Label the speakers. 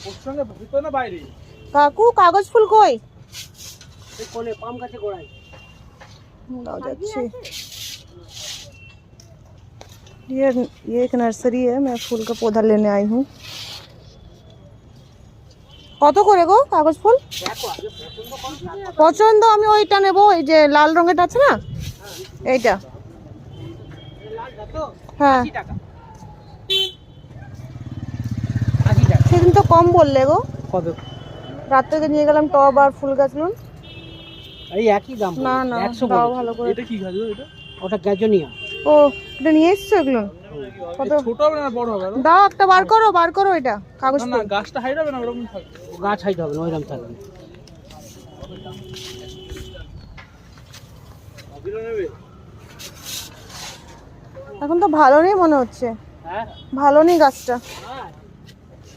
Speaker 1: ওর সঙ্গে ভিতরে না বাইরে?
Speaker 2: কাকু কাগজ ফুল কই?
Speaker 3: এই কোণে পাম গাছে গোড়ায়।
Speaker 2: लाओ যাচ্ছে। ये एक नर्सरी है, मैं फूल का पौधा लेने आई हूँ। কত করে গো কাগজ ফুল?
Speaker 3: দেখো আগে পছন্দ করো।
Speaker 2: পছন্দ আমি ওইটা নেব, এই যে লাল রঙের আছে না এইটা।
Speaker 3: লালটা তো
Speaker 2: হ্যাঁ
Speaker 3: 80 টাকা। 80 টাকা।
Speaker 2: সেদিন তো কম বললে গো।
Speaker 3: কবে?
Speaker 2: রাত থেকে নিয়ে গেলাম টব আর ফুল গাছ নুন।
Speaker 3: এই একই দাম।
Speaker 2: না না
Speaker 3: 100
Speaker 2: দাও
Speaker 3: বলেছে।
Speaker 2: ভালো করে।
Speaker 1: এটা কি গাছ গো এটা?
Speaker 3: ওটা গ্যাজনিয়া।
Speaker 2: ও এটা নিয়ে এসছো এগুলো? কত?
Speaker 1: ছোট হবে না বড় হবে?
Speaker 2: দাও একটা বার করো এটা কাগজ
Speaker 1: না না
Speaker 2: ফুল।
Speaker 1: গাছটা হাইট হবে না ওরকম থাকবে।
Speaker 3: গাছ হাইট হবে না, ওইরকম থাকবে।
Speaker 2: এখন তো ভালো নেই মনে হচ্ছে,
Speaker 3: হ্যাঁ
Speaker 2: ভালো নেই গাছটা।
Speaker 3: হ্যাঁ